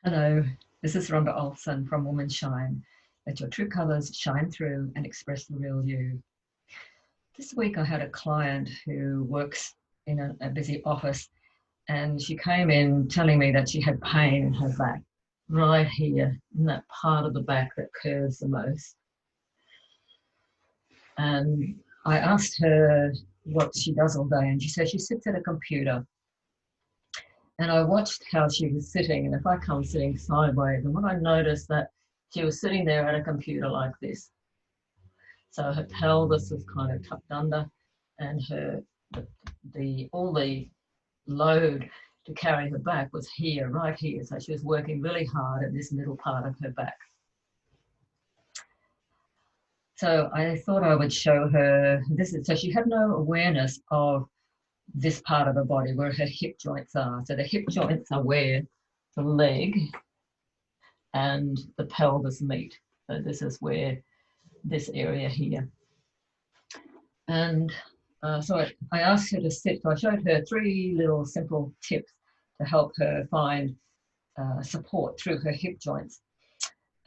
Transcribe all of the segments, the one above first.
Hello, this is Rhonda Olson from Woman Shine. Let your true colours shine through and express the real you. This week I had a client who works in a busy office, and she came in telling me that she had pain in her back, right here in that part of the back that curves the most. And I asked her what she does all day, and she said she sits at a computer. And I watched how she was sitting, and if I come sitting sideways, and what I noticed that she was sitting there at a computer like this. So her pelvis was kind of tucked under, and all the load to carry her back was here, right here. So she was working really hard at this middle part of her back. So I thought I would show her this. So she had no awareness of this part of her body where her hip joints are. So the hip joints are where the leg and the pelvis meet. So this is where this area here. And so I asked her to sit. So I showed her 3 little simple tips to help her find support through her hip joints.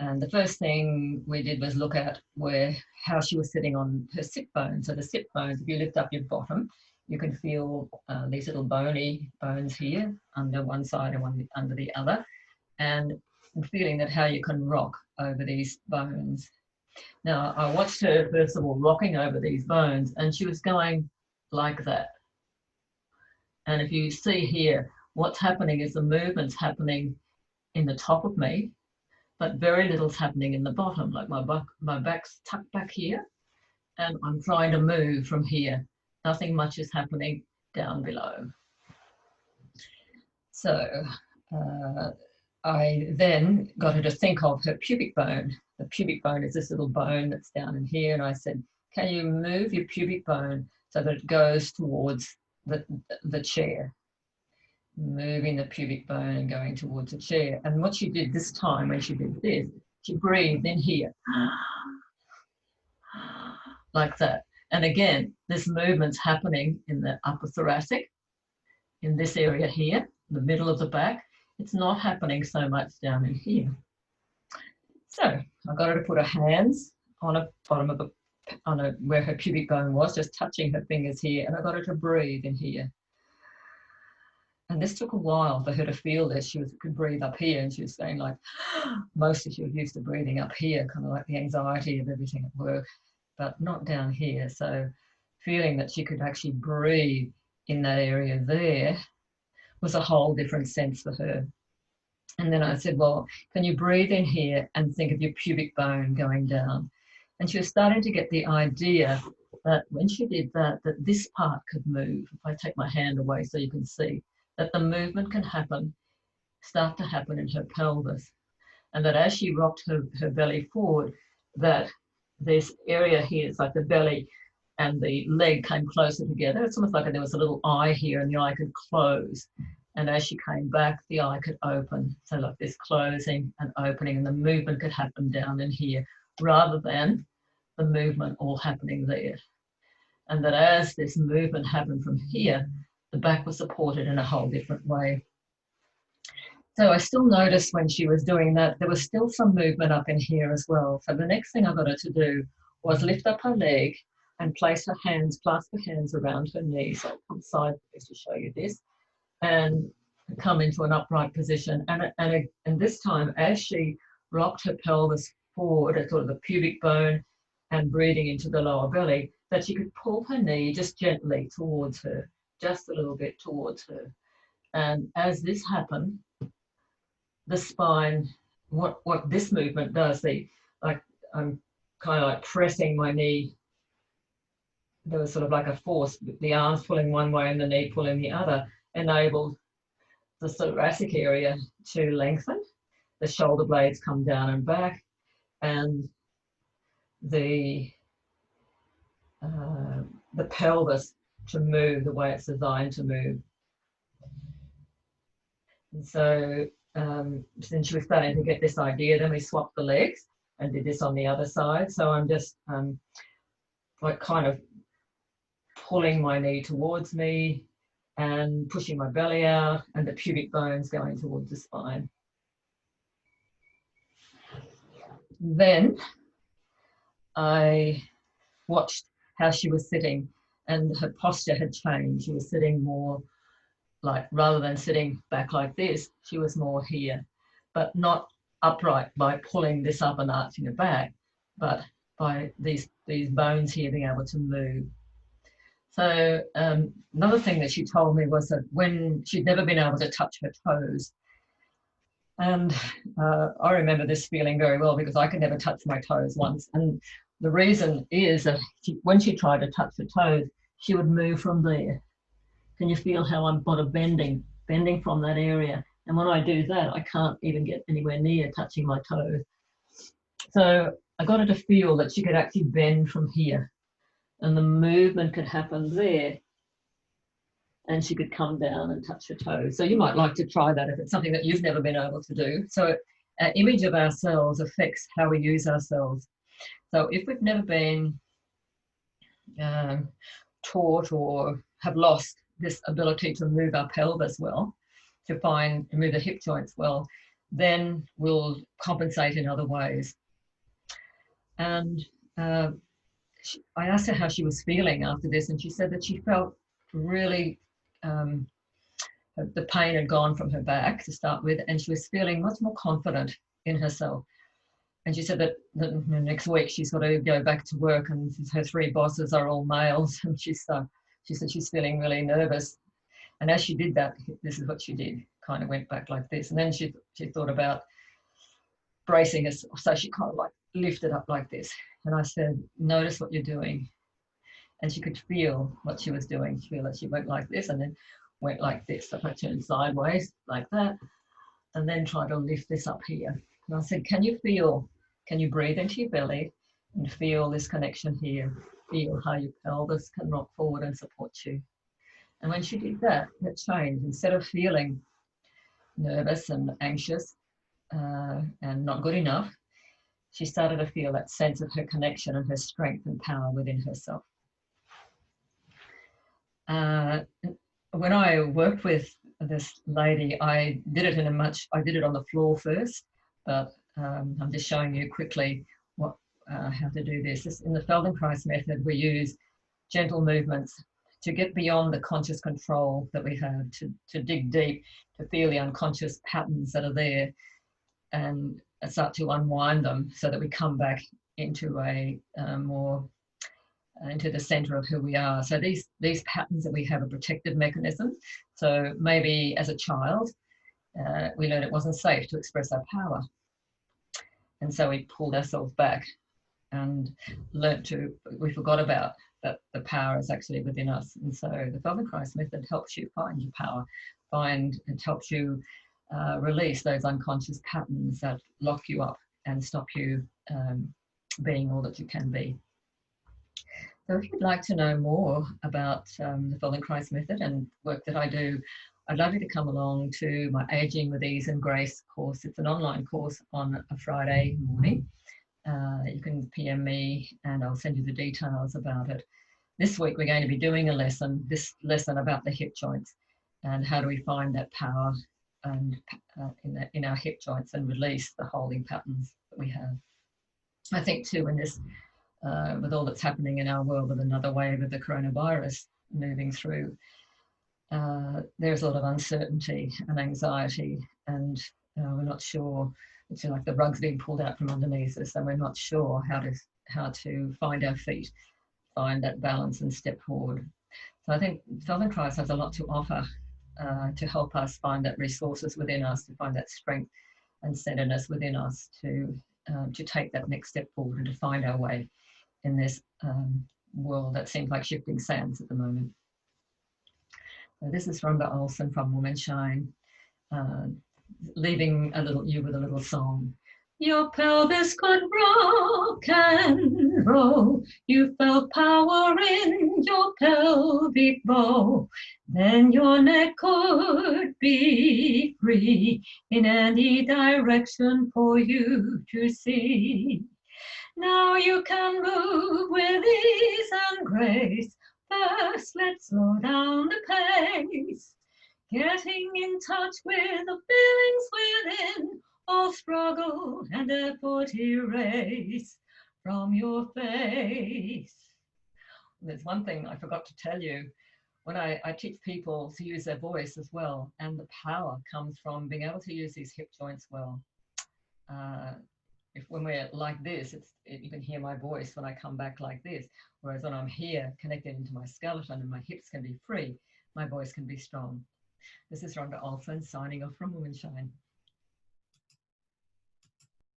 And the first thing we did was look at how she was sitting on her sit bones. So the sit bones, if you lift up your bottom, you can feel these little bony bones here under one side and one under the other, and feeling that how you can rock over these bones. Now, I watched her, first of all, rocking over these bones, and she was going like that. And if you see here, what's happening is the movement's happening in the top of me, but very little's happening in the bottom. Like my back's tucked back here, and I'm trying to move from here. Nothing much is happening down below. So I then got her to think of her pubic bone. The pubic bone is this little bone that's down in here. And I said, can you move your pubic bone so that it goes towards the chair? Moving the pubic bone and going towards the chair. And what she did this time when she did this, she breathed in here. Like that. And again, this movement's happening in the upper thoracic, in this area here, the middle of the back. It's not happening so much down in here. So I got her to put her hands on a bottom of where her pubic bone was, just touching her fingers here, and I got her to breathe in here. And this took a while for her to feel this. She could breathe up here, and she was saying like, mostly she was used to breathing up here, kind of like the anxiety of everything at work, but not down here. So feeling that she could actually breathe in that area there was a whole different sense for her. And then I said, well, can you breathe in here and think of your pubic bone going down? And she was starting to get the idea that when she did that, that this part could move. If I take my hand away so you can see that the movement can start to happen in her pelvis. And that as she rocked her belly forward, that this area here, it's like the belly and the leg came closer together. It's almost like there was a little eye here and the eye could close. And as she came back, the eye could open. So like this closing and opening, and the movement could happen down in here rather than the movement all happening there. And that as this movement happened from here, the back was supported in a whole different way. So I still noticed when she was doing that, there was still some movement up in here as well. So the next thing I got her to do was lift up her leg and place her hands, clasp her hands around her knee. So I'll come sideways to show you this, and come into an upright position. And this time, as she rocked her pelvis forward at sort of the pubic bone and breathing into the lower belly, that she could pull her knee just gently towards her, just a little bit towards her. And as this happened, the spine, what this movement does, I'm kind of like pressing my knee. There was sort of like a force, the arms pulling one way and the knee pulling the other, enabled the thoracic area to lengthen, the shoulder blades come down and back, and the pelvis to move the way it's designed to move. And so since she was starting to get this idea, then we swapped the legs and did this on the other side. So I'm just like kind of pulling my knee towards me and pushing my belly out, and the pubic bones going towards the spine. then I watched how she was sitting, and her posture had changed. She was sitting more like, rather than sitting back like this, she was more here, but not upright by pulling this up and arching it back, but by these bones here being able to move. So another thing that she told me was that when she'd never been able to touch her toes, and I remember this feeling very well because I could never touch my toes once. And the reason is that when she tried to touch her toes, she would move from there. Can you feel how I'm kind of bending from that area? And when I do that, I can't even get anywhere near touching my toes. So I got her to feel that she could actually bend from here, and the movement could happen there, and she could come down and touch her toes. So you might like to try that if it's something that you've never been able to do. So our image of ourselves affects how we use ourselves. So if we've never been taught or have lost this ability to move our pelvis well, to move the hip joints well, then we'll compensate in other ways. And I asked her how she was feeling after this, and she said that she felt really, the pain had gone from her back to start with, and she was feeling much more confident in herself. And she said that the next week she's got to go back to work, and her 3 bosses are all males, and she said she's feeling really nervous. And as she did that, this is what she did, kind of went back like this. And then she thought about bracing herself, so she kind of like lifted up like this. And I said, notice what you're doing. And she could feel what she was doing. She feel that she went like this and then went like this. So I turned sideways like that, and then try to lift this up here. And I said, can you breathe into your belly and feel this connection here? Feel how your pelvis can rock forward and support you. And when she did that, it changed. Instead of feeling nervous and anxious and not good enough, she started to feel that sense of her connection and her strength and power within herself. When I worked with this lady, I did it on the floor first, but I'm just showing you quickly how to do this. In the Feldenkrais method, we use gentle movements to get beyond the conscious control that we have, to dig deep, to feel the unconscious patterns that are there and start to unwind them so that we come back into a more into the center of who we are. So these patterns that we have are protective mechanisms. So maybe as a child, we learned it wasn't safe to express our power. And so we pulled ourselves back and we forgot about that the power is actually within us. And so the Feldenkrais method helps you find your power, it helps you release those unconscious patterns that lock you up and stop you being all that you can be. So if you'd like to know more about the Feldenkrais method and work that I do, I'd love you to come along to my Aging with Ease and Grace course. It's an online course on a Friday morning. You can PM me and I'll send you the details about it. This week we're going to be doing this lesson about the hip joints and how do we find that power and in our hip joints and release the holding patterns that we have. I think too, in this with all that's happening in our world with another wave of the coronavirus moving through, there's a lot of uncertainty and anxiety, and we're not sure. It's like the rug's being pulled out from underneath us, and we're not sure how to find our feet, find that balance and step forward. So I think Feldenkrais has a lot to offer to help us find that resources within us, to find that strength and centeredness within us, to take that next step forward and to find our way in this world that seems like shifting sands at the moment. So this is Rhonda Olsen from Woman Shine, leaving you with a little song. Your pelvis could rock and roll. You felt power in your pelvic bowl. Then your neck could be free in any direction for you to see. Now you can move with ease and grace. First, let's slow down the pace. Getting in touch with the feelings within all struggle and effort erase from your face. There's one thing I forgot to tell you. When I teach people to use their voice as well, and the power comes from being able to use these hip joints well. If when we're like this, you can hear my voice when I come back like this, whereas when I'm here connected into my skeleton and my hips can be free, my voice can be strong. This is Rhonda Olson signing off from Women's Shine.